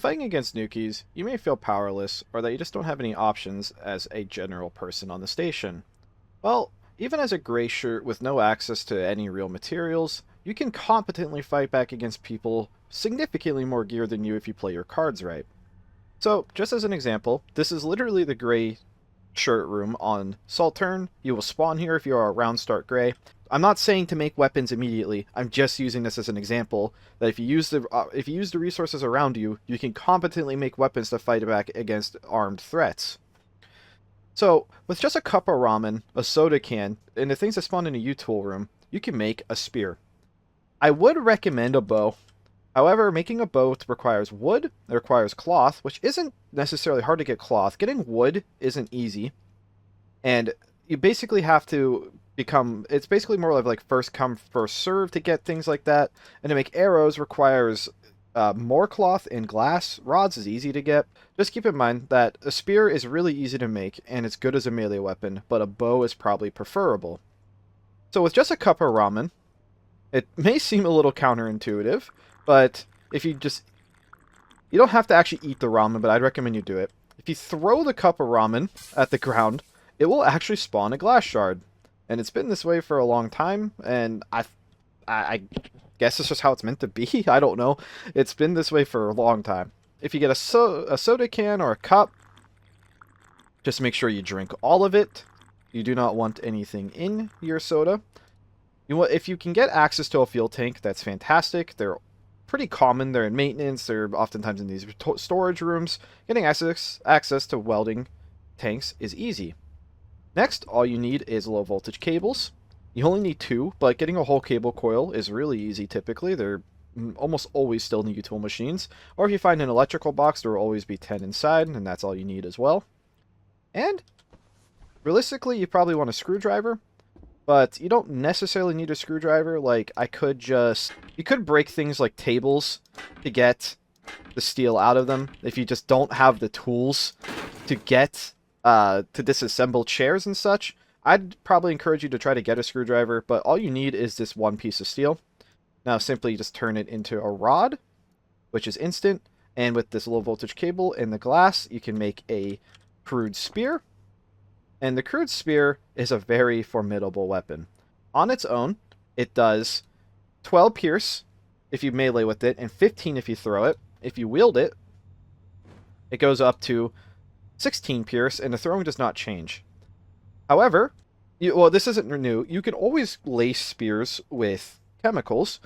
fighting against Nukies, you may feel powerless, or that you just don't have any options as a general person on the station. Well, even as a gray shirt with no access to any real materials, you can competently fight back against people significantly more geared than you if you play your cards right. So, just as an example, this is literally the gray shirt room on Saltern. You will spawn here if you are around start gray. I'm not saying to make weapons immediately. I'm just using this as an example that if you use the resources around you, you can competently make weapons to fight back against armed threats. So, with just a cup of ramen, a soda can, and the things that spawn in a U-tool room, you can make a spear. I would recommend a bow. However, making a bow requires wood, it requires cloth, which isn't necessarily hard to get cloth. Getting wood isn't easy. And you basically have to it's basically more like first come, first serve to get things like that. And to make arrows requires more cloth and glass. Rods is easy to get. Just keep in mind that a spear is really easy to make, and it's good as a melee weapon, but a bow is probably preferable. So with just a cup of ramen, it may seem a little counterintuitive, but if you don't have to actually eat the ramen, but I'd recommend you do it. If you throw the cup of ramen at the ground, it will actually spawn a glass shard. And it's been this way for a long time, and I guess it's just how it's meant to be. I don't know. It's been this way for a long time. If you get a soda can or a cup, just make sure you drink all of it. You do not want anything in your soda. If you can get access to a fuel tank, that's fantastic. They're pretty common. They're in maintenance. They're oftentimes in these storage rooms. Getting access to welding tanks is easy. Next, all you need is low voltage cables. You only need 2, but getting a whole cable coil is really easy typically. They're almost always still in the U-tool machines. Or if you find an electrical box, there will always be 10 inside, and that's all you need as well. And realistically, you probably want a screwdriver, but you don't necessarily need a screwdriver. Like, you could break things like tables to get the steel out of them if you just don't have the tools to get to disassemble chairs and such. I'd probably encourage you to try to get a screwdriver, but all you need is this one piece of steel. Now simply just turn it into a rod, which is instant, and with this low voltage cable and the glass, you can make a crude spear. And the crude spear is a very formidable weapon. On its own, it does 12 pierce if you melee with it, and 15 if you throw it. If you wield it, it goes up to 16 pierce, and the throwing does not change. However, this isn't new. You can always lace spears with chemicals,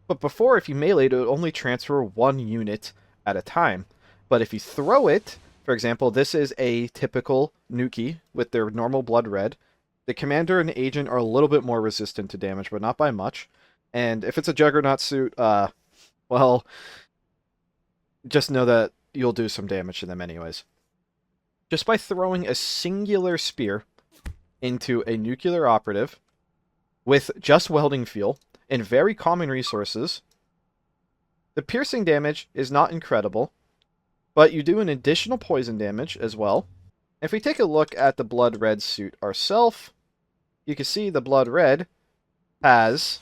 but before, if you meleeed, it would only transfer 1 unit at a time. But if you throw it, for example, this is a typical Nukie with their normal blood red. The commander and agent are a little bit more resistant to damage, but not by much. And if it's a Juggernaut suit, well, just know that you'll do some damage to them anyways. Just by throwing a singular spear into a nuclear operative with just welding fuel and very common resources, the piercing damage is not incredible, but you do an additional poison damage as well. If we take a look at the blood red suit ourselves, you can see the blood red has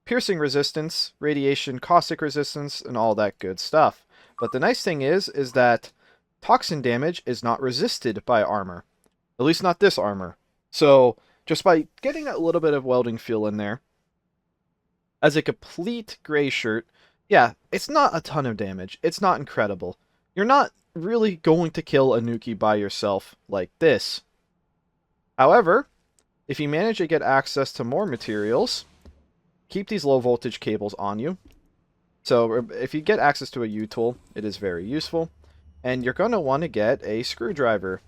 piercing resistance, radiation, caustic resistance, and all that good stuff. But the nice thing is that toxin damage is not resisted by armor. At least not this armor. So, just by getting a little bit of welding fuel in there, as a complete gray shirt, yeah, it's not a ton of damage. It's not incredible. You're not really going to kill a Nukie by yourself like this. However, if you manage to get access to more materials, keep these low voltage cables on you. So, if you get access to a U-tool, it is very useful. And you're going to want to get a screwdriver.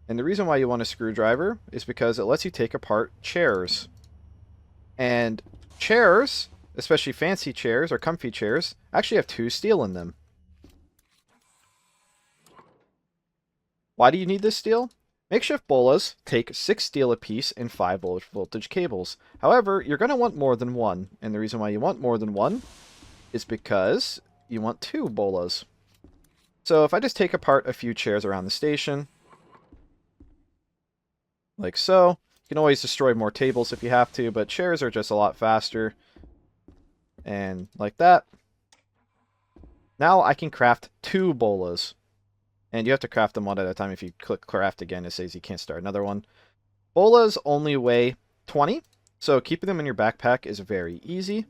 And the reason why you want a screwdriver is because it lets you take apart chairs. And chairs, especially fancy chairs or comfy chairs, actually have 2 steel in them. Why do you need this steel? Makeshift Bolas take 6 steel apiece and 5 voltage cables. However, you're going to want more than 1. And the reason why you want more than 1 is because you want 2 Bolas. So if I just take apart a few chairs around the station, like so, you can always destroy more tables if you have to, but chairs are just a lot faster. And like that. Now I can craft 2 Bolas. And you have to craft them one at a time. If you click craft again, it says you can't start another one. Bolas only weigh 20, so keeping them in your backpack is very easy.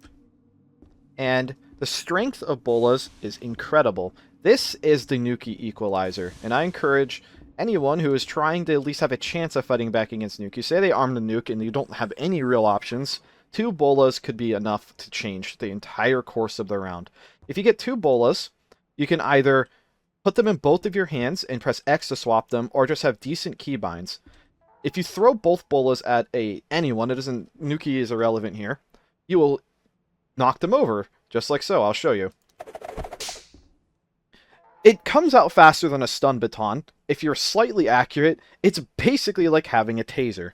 And the strength of Bolas is incredible. This is the Nukie equalizer, and I encourage anyone who is trying to at least have a chance of fighting back against Nukie. Say they arm the nuke and you don't have any real options. 2 Bolas could be enough to change the entire course of the round. If you get 2 Bolas, you can either put them in both of your hands and press X to swap them, or just have decent keybinds. If you throw both Bolas at anyone, Nukie is irrelevant here, you will knock them over, just like so. I'll show you. It comes out faster than a stun baton. If you're slightly accurate, it's basically like having a taser.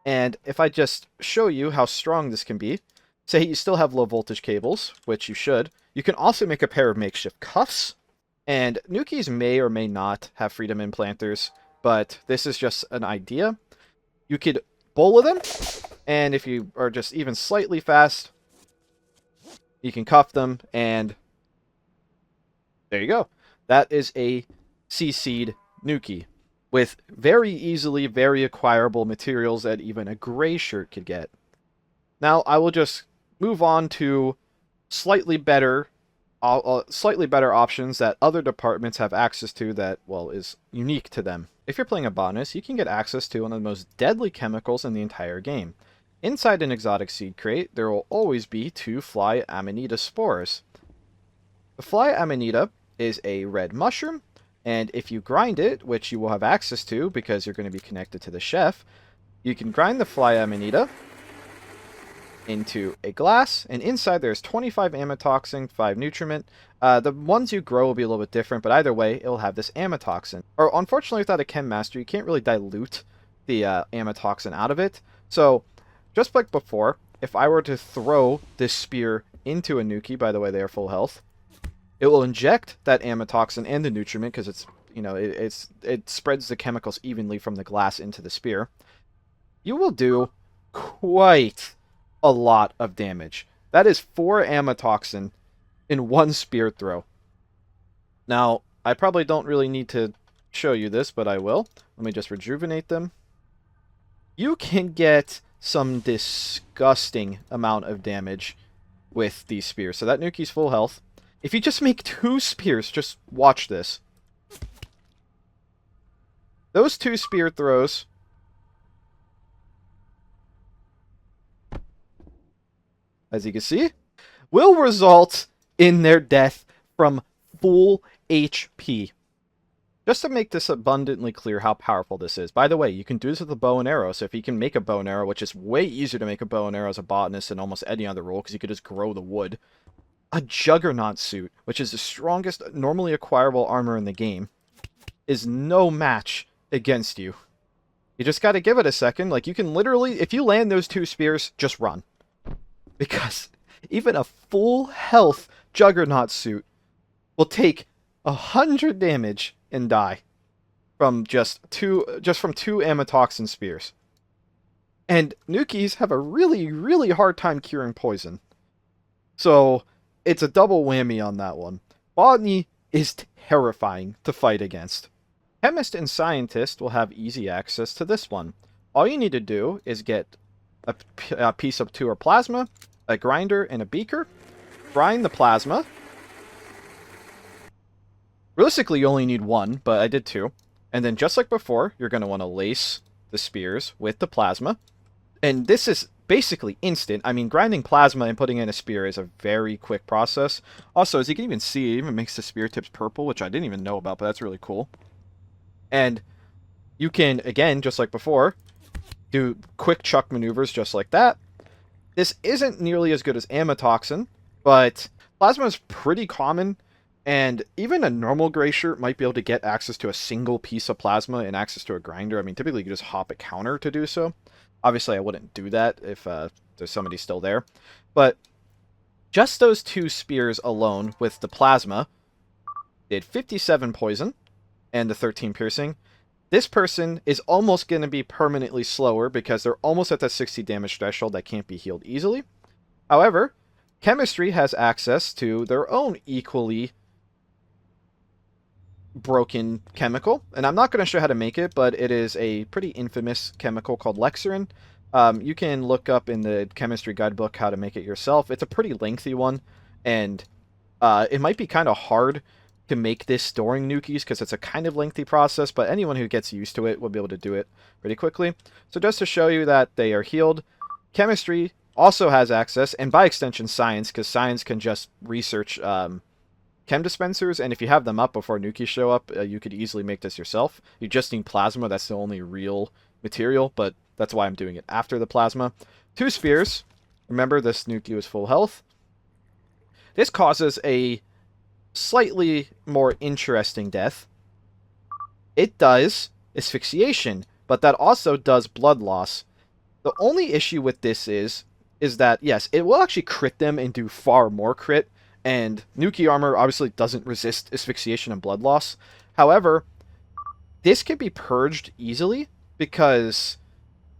And if I just show you how strong this can be, say you still have low voltage cables, which you should, you can also make a pair of makeshift cuffs. And Nukies may or may not have freedom implanters, but this is just an idea. You could Bola them, and if you are just even slightly fast, you can cuff them, and there you go. That is a CC'd Nukie with very easily, very acquirable materials that even a gray shirt could get. Now, I will just move on to slightly better options that other departments have access to that, well, is unique to them. If you're playing a botanist, you can get access to one of the most deadly chemicals in the entire game. Inside an exotic seed crate, there will always be 2 fly amanita spores. The fly amanita is a red mushroom, and if you grind it, which you will have access to because you're going to be connected to the chef, you can grind the fly amanita into a glass, and inside there's 25 amatoxin, 5 nutriment. The ones you grow will be a little bit different, but either way, it'll have this amatoxin. Or unfortunately, without a chem master, you can't really dilute the amatoxin out of it. So, just like before, if I were to throw this spear into a Nukie, by the way, they are full health, it will inject that amatoxin and the nutriment because it's, you know, it spreads the chemicals evenly from the glass into the spear. You will do quite a lot of damage. That is 4 amatoxin in 1 spear throw. Now, I probably don't really need to show you this, but I will. Let me just rejuvenate them. You can get some disgusting amount of damage with these spears. So that Nukie's full health. If you just make 2 spears, just watch this. Those 2 spear throws as you can see, will result in their death from full HP. Just to make this abundantly clear how powerful this is. By the way, you can do this with a bow and arrow, so if you can make a bow and arrow, which is way easier to make a bow and arrow as a botanist than almost any other role, because you could just grow the wood. A Juggernaut suit, which is the strongest normally acquirable armor in the game, is no match against you. You just gotta give it a second. Like, you can literally, if you land those 2 spears, just run. Because even a full health Juggernaut suit will take 100 damage and die from just from 2 amatoxin spears. And Nukies have a really, really hard time curing poison. So it's a double whammy on that one. Botany is terrifying to fight against. Chemist and Scientist will have easy access to this one. All you need to do is get a piece of 2 plasma, a grinder, and a beaker. Grind the plasma. Realistically, you only need 1, but I did 2. And then just like before, you're going to want to lace the spears with the plasma. And this is basically instant. I mean, grinding plasma and putting in a spear is a very quick process. Also, as you can even see, it even makes the spear tips purple, which I didn't even know about, but that's really cool. And you can, again, just like before, do quick chuck maneuvers just like that. This isn't nearly as good as amatoxin, but plasma is pretty common, and even a normal gray shirt might be able to get access to a single piece of plasma and access to a grinder. I mean, typically you can just hop a counter to do so. Obviously, I wouldn't do that if there's somebody still there. But just those 2 spears alone with the plasma did 57 poison and the 13 piercing. This person is almost going to be permanently slower because they're almost at that 60 damage threshold that can't be healed easily. However, Chemistry has access to their own equally broken chemical, and I'm not going to show how to make it, but it is a pretty infamous chemical called Lexorin. You can look up in the chemistry guidebook how to make it yourself. It's a pretty lengthy one, and it might be kind of hard to make this storing Nukies because it's a kind of lengthy process, but anyone who gets used to it will be able to do it pretty quickly. So just to show you that they are healed, chemistry also has access, and by extension science, because science can just research chem dispensers, and if you have them up before Nukies show up, you could easily make this yourself. You just need plasma, that's the only real material, but that's why I'm doing it after the plasma. 2 spheres. Remember, this Nukie was full health. This causes a slightly more interesting death. It does asphyxiation, but that also does blood loss. The only issue with this is that, yes, it will actually crit them and do far more crit, and Nukie armor obviously doesn't resist asphyxiation and blood loss. However, this can be purged easily because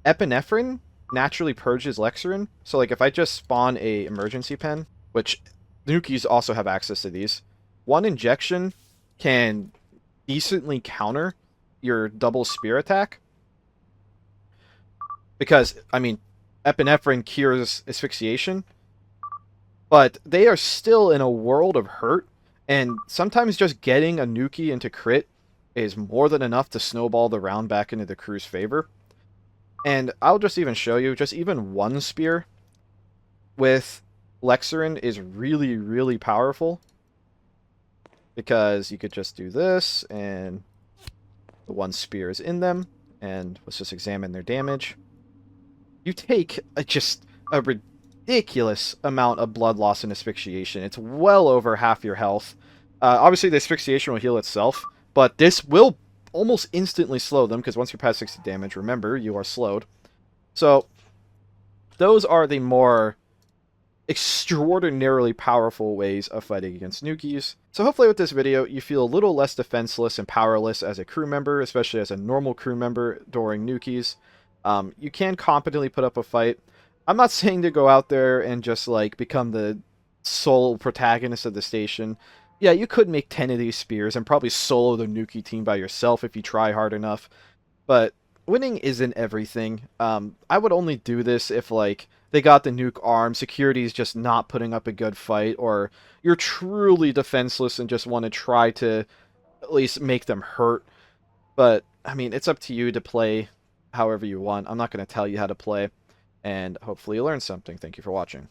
epinephrine naturally purges Lexorin. So, like, if I just spawn a emergency pen, which Nukies also have access to these, one injection can decently counter your double spear attack. Because, I mean, epinephrine cures asphyxiation, but they are still in a world of hurt, and sometimes just getting a Nukie into crit is more than enough to snowball the round back into the crew's favor. And I'll just even show you, just even one spear with Lexorin is really, really powerful. Because you could just do this, and the one spear is in them, and let's just examine their damage. You take just a ridiculous amount of blood loss and asphyxiation. It's well over half your health. Obviously, the asphyxiation will heal itself, but this will almost instantly slow them, because once you're past 60 damage, remember, you are slowed. So, those are the more extraordinarily powerful ways of fighting against Nukies. So hopefully with this video, you feel a little less defenseless and powerless as a crew member, especially as a normal crew member during Nukies. You can competently put up a fight. I'm not saying to go out there and just, like, become the sole protagonist of the station. Yeah, you could make 10 of these spears and probably solo the Nukie team by yourself if you try hard enough. But winning isn't everything. I would only do this if, like, they got the nuke arm, security is just not putting up a good fight, or you're truly defenseless and just want to try to at least make them hurt. But, I mean, it's up to you to play however you want. I'm not going to tell you how to play, and hopefully you learn something. Thank you for watching.